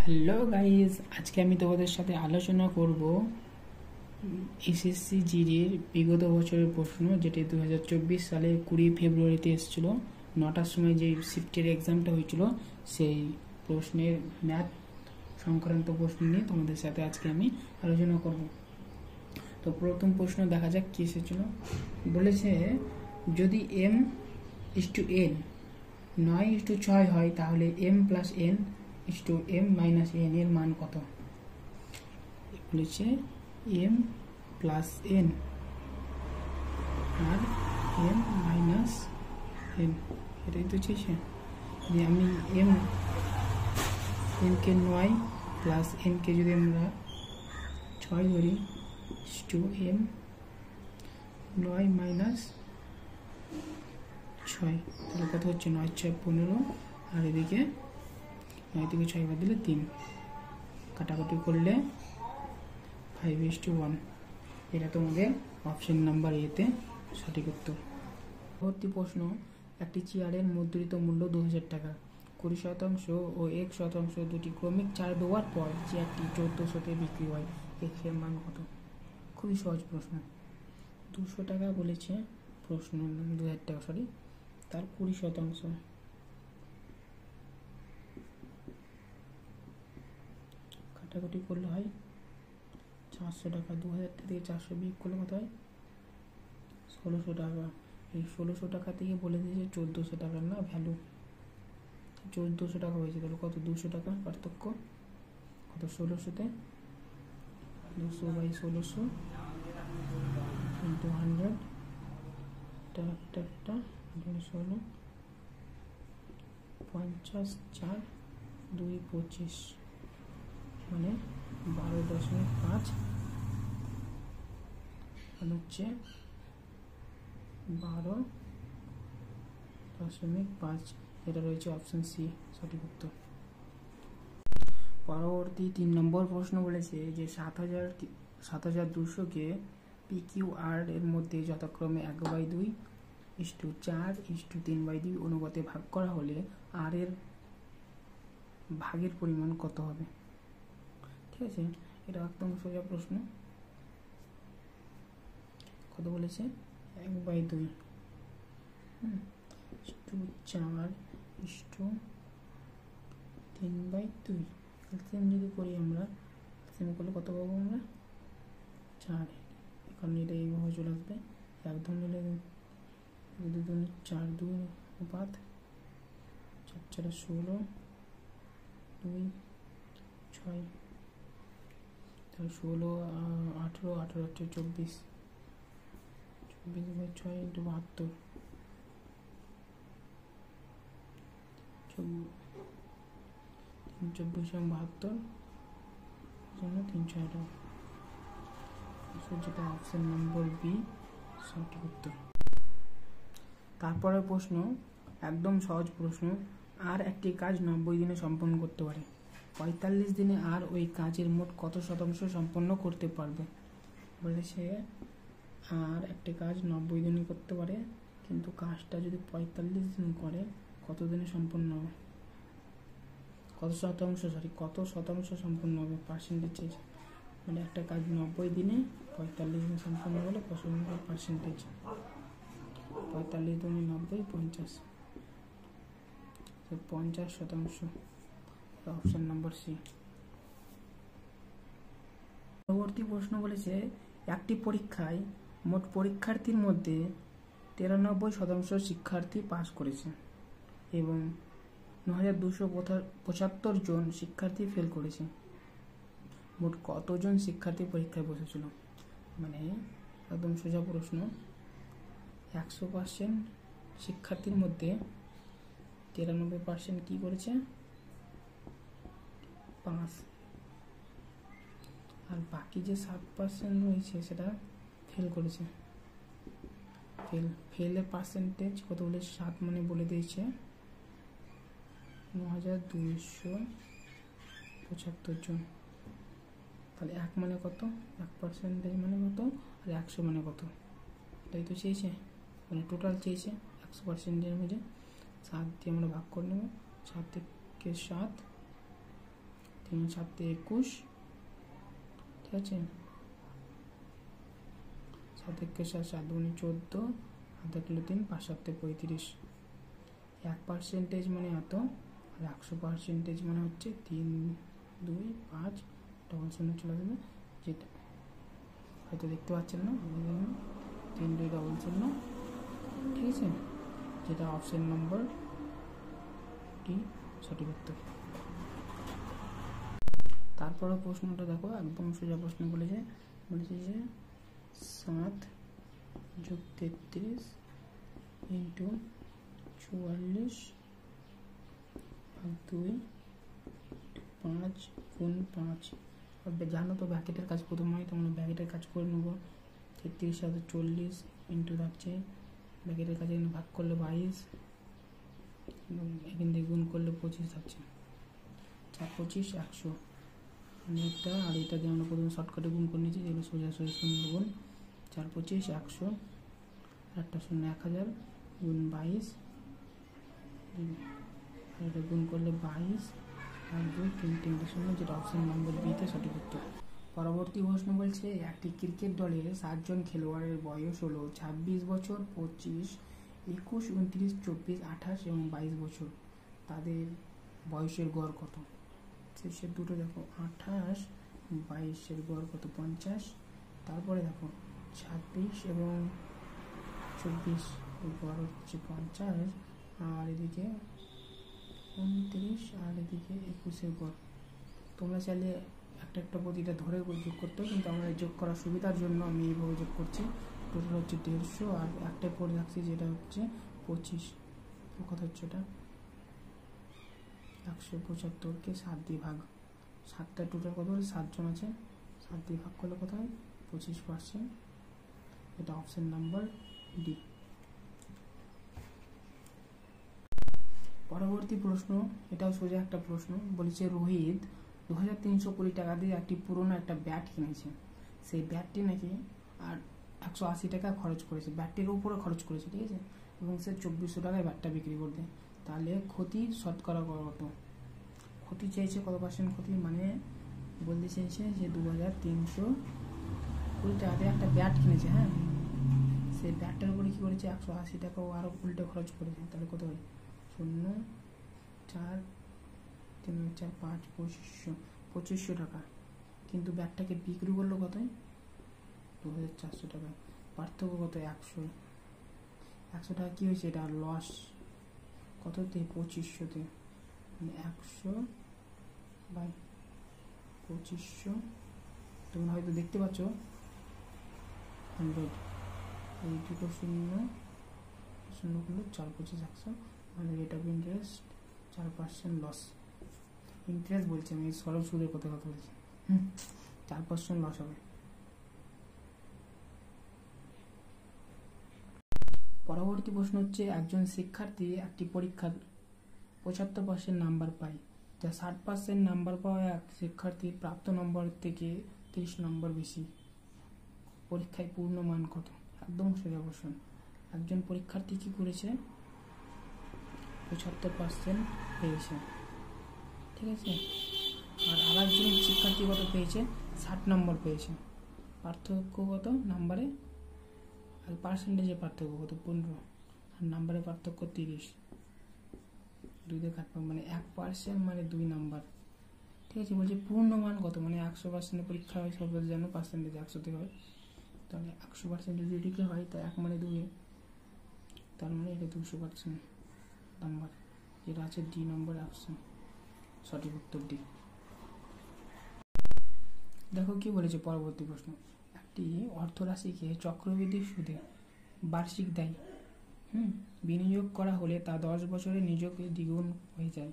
Hello guys, আজকে আমি তোমাদের সাথে আলোচনা করব এসএসসি জিডির বিগত বছরের প্রশ্ন, যেটি 2024 সালে 20 ফেব্রুয়ারিতে এসেছিল। 9টার সময় যে শিফটের এক্সামটা হয়েছিল, সেই প্রশ্নের ম্যাথ সংক্রান্ত প্রশ্ন নিয়ে তোমাদের সাথে আজকে আমি আলোচনা করব। তো প্রথম প্রশ্ন দেখা যাক কী এসেছিল। বলেছে, যদি m/n 9:6 হয়, তাহলে m+n/m-n এর মান কত? বলেছে m+n আর m-n, এটাই তো চেয়েছে যে আমি m-কে 9 প্লাস n-কে যদি আমরা 6 ধরি, m 9 - 6, তাহলে কত হচ্ছে? 9×6 = 15, আর এদিকে 9 থেকে 6 বাদ দিলে 3, কাটাকাটি করলে 5:1। এটা তোমাদের অপশন নাম্বার এতে সঠিক উত্তর। পরবর্তী প্রশ্ন, একটি চেয়ারের মুদ্রিত মূল্য 2000 টাকা। 20% ও 1% দুটি ক্রমিক ছাড় দেওয়ার পর চেয়ারটি 1400-তে বিক্রি হয়, এর মান কত? খুবই সহজ প্রশ্ন। 200 টাকা বলেছে, প্রশ্ন 2000 টাকা, সরি, তার 20%। কাটাকুটি করলে হয় 400 টাকা। 2000 থেকে 400 বিয়োগ করলে কত হয়? 1600 টাকা। এই 1600 টাকা থেকে বলে দিয়েছে 1400 টাকার না ভ্যালু, 1400 টাকা হয়েছে। তাহলে কত? 200 টাকা পার্থক্য। কত? 1600-তে 200/1600 × 100, একটা 16, 50, 4, 2, 25, মানে 12.5, মানে হচ্ছে 12.5। এটা রয়েছে অপশন সি, সঠিক উত্তর। পরবর্তী 3 নম্বর প্রশ্ন বলেছে যে 7200-কে PQR এর মধ্যে যথাক্রমে 1/2, 4, 3/2 অনুপাতে ভাগ করা হলে আর এর ভাগের পরিমাণ কত হবে? ঠিক আছে, এটা একদম সোজা প্রশ্ন। কত বলেছে? 1/2, 4, 3/2। এলসিএম যদি করি আমরা, এলসিএম করলে কত পাবো আমরা? 4। এখন এটা এইভাবে চলে আসবে, একদম নিলে 2 4, 2 অনুপাত 4 4 16, 2 6, তাহলে 16, 18, 18 হচ্ছে 24, 24/6 × 72, 24/72, জন্য 3/6 টাকা। যেটা অপশন নম্বর বি, সঠিক উত্তর। তারপরের প্রশ্ন একদম সহজ প্রশ্ন। আর একটি কাজ 90 দিনে সম্পন্ন করতে পারে, 45 দিনে আর ওই কাজের মোট কত শতাংশ সম্পন্ন করতে পারবে? বলেছে আর একটি কাজ 90 দিনে করতে পারে, কিন্তু কাজটা যদি 45 দিন করে, কত দিনে সম্পন্ন হবে? কত শতাংশ সম্পন্ন হবে? পার্সেন্টেজ, মানে একটা কাজ 90 দিনে 45 দিন সম্পন্ন হলে কত পার্সেন্টেজ? 45 × 90, 50, 50%। Option number C. পরবর্তী প্রশ্ন বলেছে, একটি পরীক্ষায় মোট পরীক্ষার্থীর মধ্যে 93% শিক্ষার্থী পাস করেছে এবং 9275 জন শিক্ষার্থী ফেল করেছে। মোট কতজন শিক্ষার্থী পরীক্ষায় বসেছিল? মানে একদম সোজা প্রশ্ন। 100% শিক্ষার্থীর মধ্যে 93% কি করেছে? পাস, আর বাকি যে 7% রয়েছে সেটা ফেল করেছে। ফেলের পার্সেন্টেজ কত বলে? 7, মানে বলে দিয়েছে 9275 জন। তাহলে 1 মানে কত? 1% মানে কত? আর 100 মানে কত? এটাই তো চেয়েছে, মানে টোটাল চেয়েছে 100%-এর মধ্যে 7 দিয়ে আমরা ভাগ করে নেব। 7 থেকে 7, 3 × 7 = 21, ঠিক আছে। 7 × 7 7 × 14, 3 5 × 7 = 35। 1% মানে এত, আর 100% মানে হচ্ছে 3 2 5 ডবল শূন্য চলে যাবে, যেটা হয়তো দেখতে পাচ্ছেন না, 3 2 ডবল শূন্য, ঠিক আছে, যেটা অপশন নম্বর ডি সঠিক উত্তর। তারপরে প্রশ্নটা দেখো, একদম সোজা প্রশ্ন বলেছে যে 7 + 33 × 44 / 2 5 × 5। জানো তো ব্র্যাকেটের কাজ প্রথম হয়, তোমরা ব্র্যাকেটের কাজ করে নেবো। 33 সাথে 40 ইন্টু থাকছে, ব্র্যাকেটের কাজে ভাগ করলে 22, এখান থেকে গুণ করলে 25 থাকছে। 4 × 25 = 100, মানে এটা আর এটা দিয়ে আমরা প্রথমে শর্টকাটে গুণ করে নিয়েছি, যেগুলো সোজা সোজা শূন্য গুণ। 4 × 25 = 100, একটা শূন্য 1000 গুণ 22, আর এটা গুণ করলে 22 আর 2 3 শূন্য, যেটা অপশন নম্বর বিতে সঠিক উত্তর। পরবর্তী প্রশ্ন বলছে, একটি ক্রিকেট দলের 7 জন খেলোয়াড়ের বয়স হলো 26 বছর, 25, 21, 29, 24, 28 এবং 22 বছর। তাদের বয়সের গড় কত? শেষের দুটো দেখো, 28 22-এর গড় কত? 50। তারপরে দেখো 26 এবং 24 এর গড় হচ্ছে 50, আর এদিকে 29 আর এদিকে 21-এর গড়। তোমরা চাইলে একটা একটা প্রতিটা ধরে যোগ করতে, কিন্তু আমরা যোগ করার সুবিধার জন্য আমি এইভাবে যোগ করছি। টোটাল হচ্ছে 150, আর একটাই পড়ে রাখছি যেটা হচ্ছে 25। কথা হচ্ছে এটা 175-কে 7 দিয়ে ভাগ, 7টা টোটাল কত হলে 7 জন আছে, 7 দিয়ে ভাগ করলে কত হয়? 25%, এটা অপশন নাম্বার ডি। পরবর্তী প্রশ্ন, এটাও সোজা একটা প্রশ্ন বলেছে, রোহিত 2320 টাকা দিয়ে একটি পুরনো একটা ব্যাট কিনেছে। সেই ব্যাটটি নাকি আর 180 টাকা খরচ করেছে, ব্যাটটির উপরে খরচ করেছে, ঠিক আছে, এবং সে 2400 টাকায় ব্যাটটা বিক্রি করবে। তাহলে ক্ষতি শতকরা কত? ক্ষতি চাইছে কত পার্সেন্ট ক্ষতি, মানে বলতে চাইছে যে 2320 টাকা দিয়ে একটা ব্যাট কিনেছে, হ্যাঁ, সেই ব্যাটটার উপরে কী করেছে? 180 টাকা ও আরও উল্টে খরচ করেছে। তাহলে কত হয়? 0 4 3 4 5 2500 টাকা, কিন্তু ব্যাটটাকে বিক্রি করলো কত? 2400 টাকা। পার্থক্য কত? 100 টাকা। কী হয়েছে? এটা লস কততে? 2500-তে, মানে 100/2500। তোমরা হয়তো দেখতে পাচ্ছ 100, এই দুটো শূন্য করলে 4 25 100, মানে rate of interest 4% loss. Interest বলছি আমি, সরল সুদের কথা বলছি, 4% লস হবে। পরবর্তী প্রশ্ন হচ্ছে, একজন শিক্ষার্থী একটি পরীক্ষার 75% নাম্বার পায়, যা 60% নাম্বার পাওয়া এক শিক্ষার্থীর প্রাপ্ত নম্বর থেকে 30 নম্বর বেশি। পরীক্ষায় পূর্ণ মান কত? একদম সোজা প্রশ্ন। একজন পরীক্ষার্থী কি করেছে? 75% পেয়েছে, ঠিক আছে, আর আরেকজন শিক্ষার্থী কত পেয়েছে? 60 নম্বর পেয়েছে। পার্থক্য কত নাম্বারে? আর পার্সেন্টেজের পার্থক্য কত? 15, আর নাম্বারের পার্থক্য 30। 2 দিয়ে কাটবো, মানে 1% মানে 2 নাম্বার, ঠিক আছে। বলছে পূর্ণ মান কত, মানে 100% পরীক্ষা হয়, সব জানো পার্সেন্টেজ 100-তে হয়, তাহলে 100% যদি হয় তা 1 মানে 2, তার মানে এটা 200% নাম্বার, যেটা আছে ডি নম্বর অপশন, সঠিক উত্তর ডি। দেখো কি বলেছে পরবর্তী প্রশ্ন, একটি অর্থরাশিকে চক্রবৃদ্ধি সুদে বার্ষিক দেয়, বিনিয়োগ করা হলে তা 10 বছরে নিযোগে দ্বিগুণ হয়ে যায়।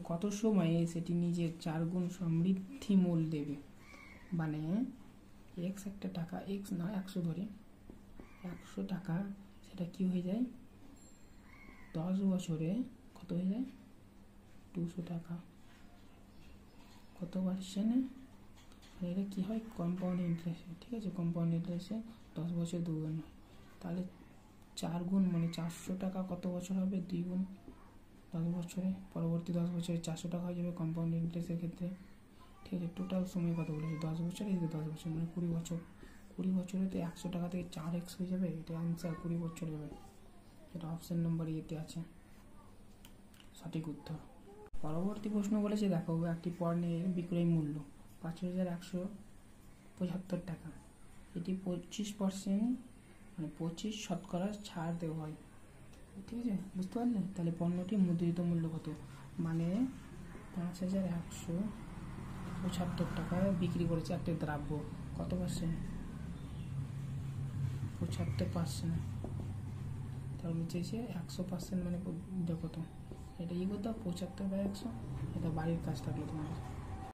কত সময়ে সেটি নিজের 4 গুণ সমৃদ্ধি মূল দেবে? মানে এক্স একটা টাকা, এক্স না 100 ধরে, 100 টাকা, সেটা কি হয়ে যায় 10 বছরে কত হয়ে যায়? 200 টাকা। কত পার্সেন্টে? এটা কি হয়? কম্পাউন্ড ইন্টারেস্ট, ঠিক আছে, কম্পাউন্ড ইন্টারেস্টে 10 বছর দুগুণ, তাহলে 4 গুণ মানে 400 টাকা কত বছর হবে? 2 গুণ 10 বছরে, পরবর্তী 10 বছরে 400 টাকা হয়ে যাবে কম্পাউন্ড ইন্টারেস্টের ক্ষেত্রে। ঠিক আছে, টোটাল সময় কত বলেছে 10 বছর, এই 10 বছর মানে 20 বছর। 20 বছরেতে 100 টাকা থেকে 4x হয়ে যাবে, এটা অ্যান্সার 20 বছর হবে। এটা অপশান নম্বর এতে আছে সঠিক উত্তর। পরবর্তী প্রশ্ন বলেছে দেখো, একটি পণ্যের বিক্রয় মূল্য 5,175 টাকা, এটি 25% মানে 25% ছাড় দেওয়া হয়। ঠিক আছে, বুঝতে পারলে? তাহলে পণ্যটি মুদ্রিত মূল্য কত, মানে 5,175 টাকায় বিক্রি করেছে একটা দ্রব্য, কত পার্সেন্ট? 75%। তাহলে নিচে এসে 100% মানে এটা কত, এটা করতে 75/100, এটা বাড়ির কাজ থাকলো তোমাদের।